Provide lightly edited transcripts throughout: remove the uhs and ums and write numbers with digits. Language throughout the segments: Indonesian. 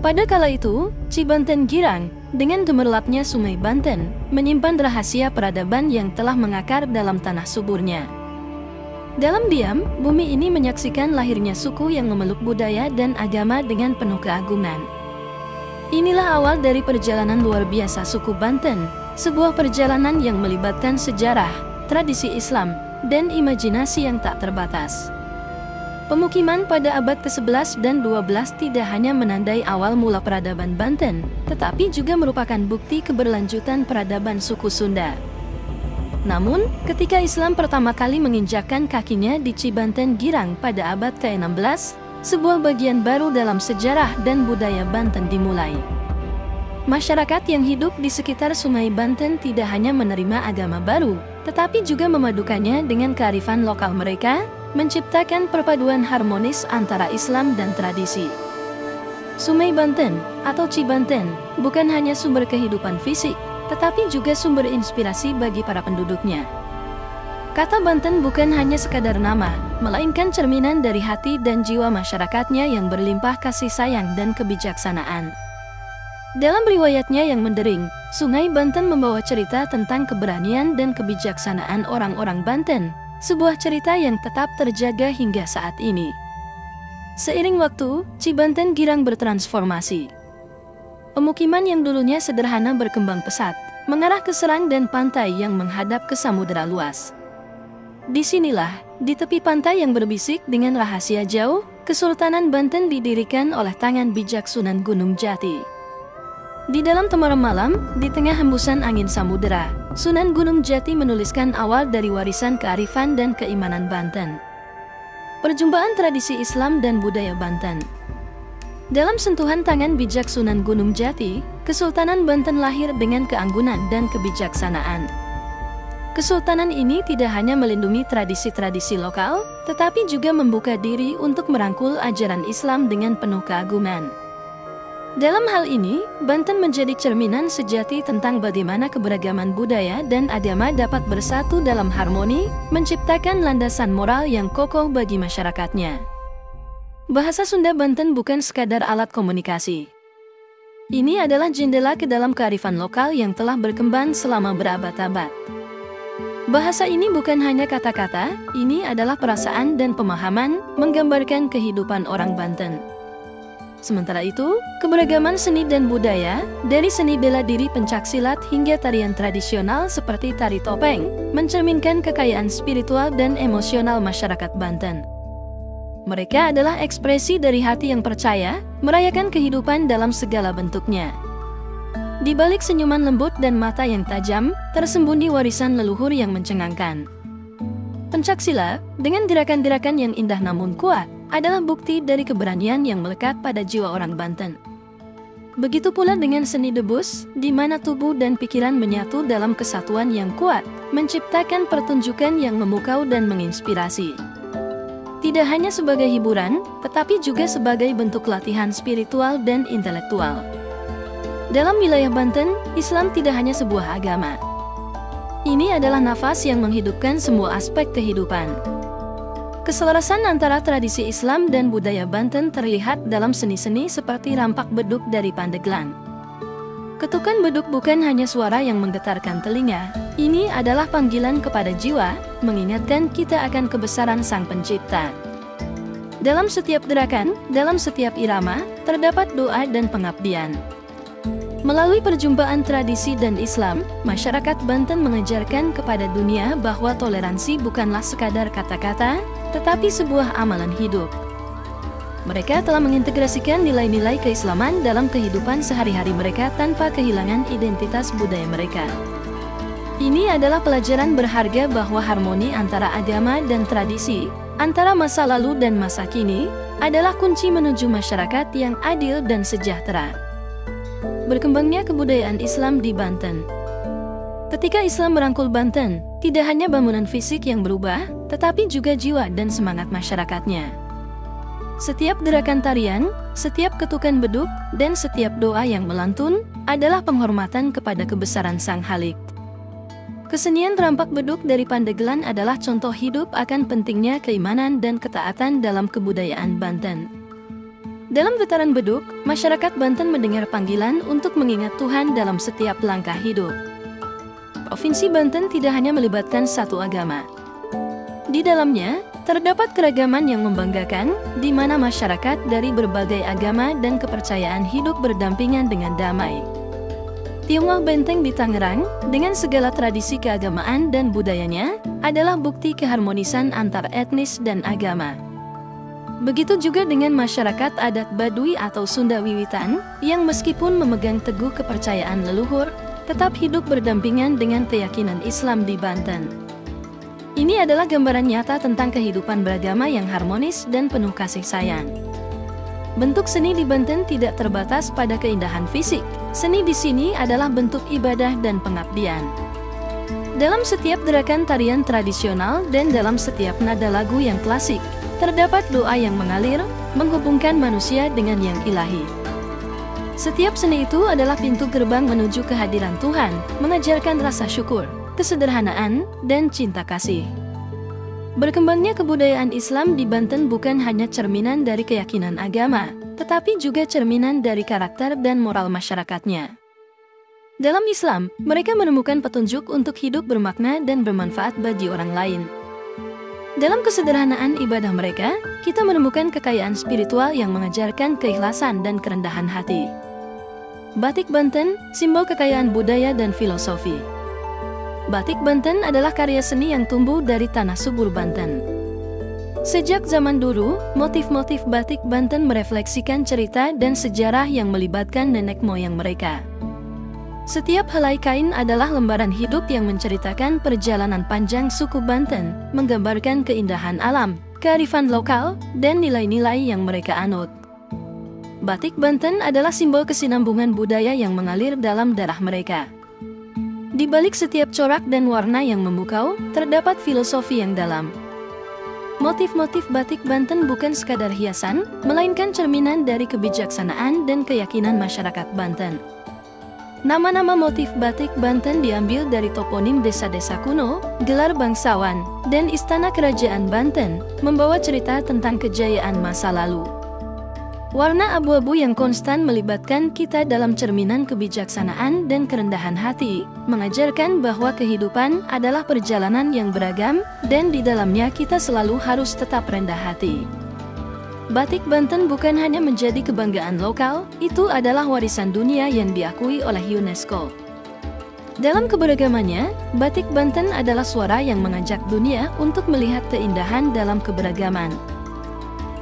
Pada kala itu, Cibanten Girang, dengan gemerlapnya Sungai Banten, menyimpan rahasia peradaban yang telah mengakar dalam tanah suburnya. Dalam diam, bumi ini menyaksikan lahirnya suku yang memeluk budaya dan agama dengan penuh keagungan. Inilah awal dari perjalanan luar biasa suku Banten, sebuah perjalanan yang melibatkan sejarah, tradisi Islam, dan imajinasi yang tak terbatas. Pemukiman pada abad ke-11 dan 12 tidak hanya menandai awal mula peradaban Banten, tetapi juga merupakan bukti keberlanjutan peradaban suku Sunda. Namun, ketika Islam pertama kali menginjakkan kakinya di Cibanten Girang pada abad ke-16, sebuah bagian baru dalam sejarah dan budaya Banten dimulai. Masyarakat yang hidup di sekitar Sungai Banten tidak hanya menerima agama baru, tetapi juga memadukannya dengan kearifan lokal mereka, menciptakan perpaduan harmonis antara Islam dan tradisi. Sungai Banten atau Cibanten bukan hanya sumber kehidupan fisik, tetapi juga sumber inspirasi bagi para penduduknya. Kata Banten bukan hanya sekadar nama, melainkan cerminan dari hati dan jiwa masyarakatnya yang berlimpah kasih sayang dan kebijaksanaan. Dalam riwayatnya yang mendering, Sungai Banten membawa cerita tentang keberanian dan kebijaksanaan orang-orang Banten, sebuah cerita yang tetap terjaga hingga saat ini. Seiring waktu, Cibanten Girang bertransformasi. Pemukiman yang dulunya sederhana berkembang pesat, mengarah ke serang dan pantai yang menghadap ke samudera luas. Disinilah, di tepi pantai yang berbisik dengan rahasia jauh, Kesultanan Banten didirikan oleh tangan bijak Sunan Gunung Jati. Di dalam temaram malam, di tengah hembusan angin samudera, Sunan Gunung Jati menuliskan awal dari warisan kearifan dan keimanan Banten. Perjumpaan tradisi Islam dan budaya Banten. Dalam sentuhan tangan bijak Sunan Gunung Jati, Kesultanan Banten lahir dengan keanggunan dan kebijaksanaan. Kesultanan ini tidak hanya melindungi tradisi-tradisi lokal, tetapi juga membuka diri untuk merangkul ajaran Islam dengan penuh keagungan. Dalam hal ini, Banten menjadi cerminan sejati tentang bagaimana keberagaman budaya dan agama dapat bersatu dalam harmoni, menciptakan landasan moral yang kokoh bagi masyarakatnya. Bahasa Sunda Banten bukan sekadar alat komunikasi. Ini adalah jendela ke dalam kearifan lokal yang telah berkembang selama berabad-abad. Bahasa ini bukan hanya kata-kata, ini adalah perasaan dan pemahaman, menggambarkan kehidupan orang Banten. Sementara itu, keberagaman seni dan budaya, dari seni bela diri pencaksilat hingga tarian tradisional seperti tari topeng, mencerminkan kekayaan spiritual dan emosional masyarakat Banten. Mereka adalah ekspresi dari hati yang percaya, merayakan kehidupan dalam segala bentuknya. Di balik senyuman lembut dan mata yang tajam, tersembunyi warisan leluhur yang mencengangkan. Pencaksilat, dengan gerakan-gerakan yang indah namun kuat, adalah bukti dari keberanian yang melekat pada jiwa orang Banten. Begitu pula dengan seni debus, di mana tubuh dan pikiran menyatu dalam kesatuan yang kuat, menciptakan pertunjukan yang memukau dan menginspirasi. Tidak hanya sebagai hiburan, tetapi juga sebagai bentuk latihan spiritual dan intelektual. Dalam wilayah Banten, Islam tidak hanya sebuah agama. Ini adalah nafas yang menghidupkan semua aspek kehidupan. Keselarasan antara tradisi Islam dan budaya Banten terlihat dalam seni-seni seperti rampak beduk dari Pandeglang. Ketukan beduk bukan hanya suara yang menggetarkan telinga, ini adalah panggilan kepada jiwa, mengingatkan kita akan kebesaran Sang Pencipta. Dalam setiap gerakan, dalam setiap irama, terdapat doa dan pengabdian. Melalui perjumpaan tradisi dan Islam, masyarakat Banten mengajarkan kepada dunia bahwa toleransi bukanlah sekadar kata-kata, tetapi sebuah amalan hidup. Mereka telah mengintegrasikan nilai-nilai keislaman dalam kehidupan sehari-hari mereka tanpa kehilangan identitas budaya mereka. Ini adalah pelajaran berharga bahwa harmoni antara agama dan tradisi, antara masa lalu dan masa kini, adalah kunci menuju masyarakat yang adil dan sejahtera. Berkembangnya kebudayaan Islam di Banten. Ketika Islam merangkul Banten, tidak hanya bangunan fisik yang berubah, tetapi juga jiwa dan semangat masyarakatnya. Setiap gerakan tarian, setiap ketukan beduk, dan setiap doa yang melantun adalah penghormatan kepada kebesaran Sang Khalik. Kesenian rampak beduk dari Pandeglang adalah contoh hidup akan pentingnya keimanan dan ketaatan dalam kebudayaan Banten. Dalam getaran beduk, masyarakat Banten mendengar panggilan untuk mengingat Tuhan dalam setiap langkah hidup. Provinsi Banten tidak hanya melibatkan satu agama. Di dalamnya, terdapat keragaman yang membanggakan, di mana masyarakat dari berbagai agama dan kepercayaan hidup berdampingan dengan damai. Tionghoa Benteng di Tangerang, dengan segala tradisi keagamaan dan budayanya, adalah bukti keharmonisan antar etnis dan agama. Begitu juga dengan masyarakat adat Baduy atau Sunda Wiwitan, yang meskipun memegang teguh kepercayaan leluhur, tetap hidup berdampingan dengan keyakinan Islam di Banten. Ini adalah gambaran nyata tentang kehidupan beragama yang harmonis dan penuh kasih sayang. Bentuk seni di Banten tidak terbatas pada keindahan fisik. Seni di sini adalah bentuk ibadah dan pengabdian. Dalam setiap gerakan tarian tradisional dan dalam setiap nada lagu yang klasik, terdapat doa yang mengalir, menghubungkan manusia dengan yang ilahi. Setiap seni itu adalah pintu gerbang menuju kehadiran Tuhan, mengajarkan rasa syukur, kesederhanaan, dan cinta kasih. Berkembangnya kebudayaan Islam di Banten bukan hanya cerminan dari keyakinan agama, tetapi juga cerminan dari karakter dan moral masyarakatnya. Dalam Islam, mereka menemukan petunjuk untuk hidup bermakna dan bermanfaat bagi orang lain. Dalam kesederhanaan ibadah mereka, kita menemukan kekayaan spiritual yang mengajarkan keikhlasan dan kerendahan hati. Batik Banten, simbol kekayaan budaya dan filosofi. Batik Banten adalah karya seni yang tumbuh dari tanah subur Banten. Sejak zaman dulu, motif-motif batik Banten merefleksikan cerita dan sejarah yang melibatkan nenek moyang mereka. Setiap helai kain adalah lembaran hidup yang menceritakan perjalanan panjang suku Banten, menggambarkan keindahan alam, kearifan lokal, dan nilai-nilai yang mereka anut. Batik Banten adalah simbol kesinambungan budaya yang mengalir dalam darah mereka. Di balik setiap corak dan warna yang memukau, terdapat filosofi yang dalam. Motif-motif batik Banten bukan sekadar hiasan, melainkan cerminan dari kebijaksanaan dan keyakinan masyarakat Banten. Nama-nama motif batik Banten diambil dari toponim desa-desa kuno, gelar bangsawan, dan istana kerajaan Banten, membawa cerita tentang kejayaan masa lalu. Warna abu-abu yang konstan melibatkan kita dalam cerminan kebijaksanaan dan kerendahan hati, mengajarkan bahwa kehidupan adalah perjalanan yang beragam, dan di dalamnya kita selalu harus tetap rendah hati. Batik Banten bukan hanya menjadi kebanggaan lokal, itu adalah warisan dunia yang diakui oleh UNESCO. Dalam keberagamannya, batik Banten adalah suara yang mengajak dunia untuk melihat keindahan dalam keberagaman.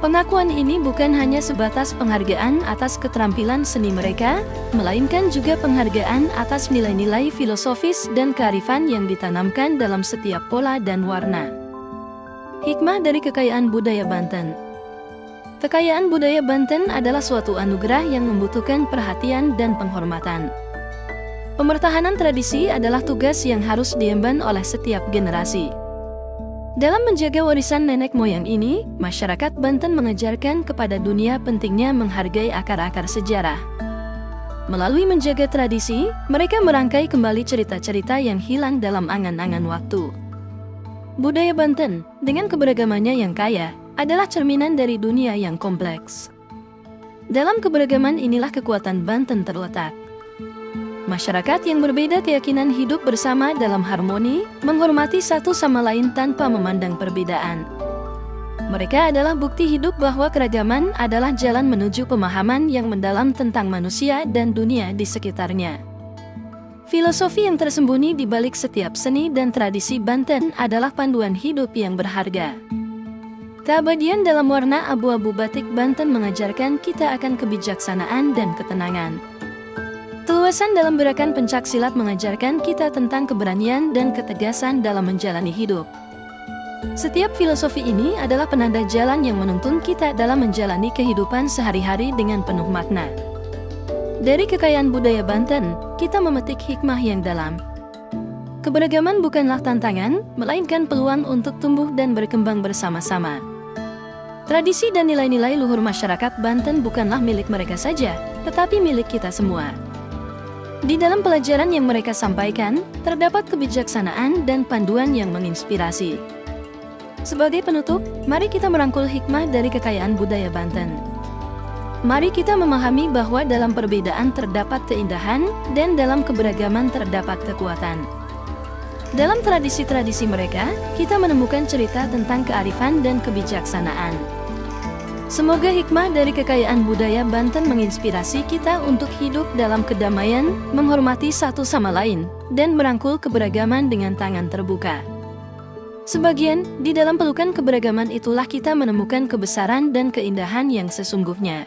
Pengakuan ini bukan hanya sebatas penghargaan atas keterampilan seni mereka, melainkan juga penghargaan atas nilai-nilai filosofis dan kearifan yang ditanamkan dalam setiap pola dan warna. Hikmah dari kekayaan budaya Banten. Kekayaan budaya Banten adalah suatu anugerah yang membutuhkan perhatian dan penghormatan. Pemertahanan tradisi adalah tugas yang harus diemban oleh setiap generasi. Dalam menjaga warisan nenek moyang ini, masyarakat Banten mengajarkan kepada dunia pentingnya menghargai akar-akar sejarah. Melalui menjaga tradisi, mereka merangkai kembali cerita-cerita yang hilang dalam angan-angan waktu. Budaya Banten, dengan keberagamannya yang kaya, adalah cerminan dari dunia yang kompleks. Dalam keberagaman inilah kekuatan Banten terletak. Masyarakat yang berbeda keyakinan hidup bersama dalam harmoni, menghormati satu sama lain tanpa memandang perbedaan. Mereka adalah bukti hidup bahwa keragaman adalah jalan menuju pemahaman yang mendalam tentang manusia dan dunia di sekitarnya. Filosofi yang tersembunyi di balik setiap seni dan tradisi Banten adalah panduan hidup yang berharga. Keabadian dalam warna abu-abu batik Banten mengajarkan kita akan kebijaksanaan dan ketenangan. Keluasan dalam gerakan pencak silat mengajarkan kita tentang keberanian dan ketegasan dalam menjalani hidup. Setiap filosofi ini adalah penanda jalan yang menuntun kita dalam menjalani kehidupan sehari-hari dengan penuh makna. Dari kekayaan budaya Banten, kita memetik hikmah yang dalam. Keberagaman bukanlah tantangan, melainkan peluang untuk tumbuh dan berkembang bersama-sama. Tradisi dan nilai-nilai luhur masyarakat Banten bukanlah milik mereka saja, tetapi milik kita semua. Di dalam pelajaran yang mereka sampaikan, terdapat kebijaksanaan dan panduan yang menginspirasi. Sebagai penutup, mari kita merangkul hikmah dari kekayaan budaya Banten. Mari kita memahami bahwa dalam perbedaan terdapat keindahan, dan dalam keberagaman terdapat kekuatan. Dalam tradisi-tradisi mereka, kita menemukan cerita tentang kearifan dan kebijaksanaan. Semoga hikmah dari kekayaan budaya Banten menginspirasi kita untuk hidup dalam kedamaian, menghormati satu sama lain, dan merangkul keberagaman dengan tangan terbuka. Sebagian, di dalam pelukan keberagaman itulah kita menemukan kebesaran dan keindahan yang sesungguhnya.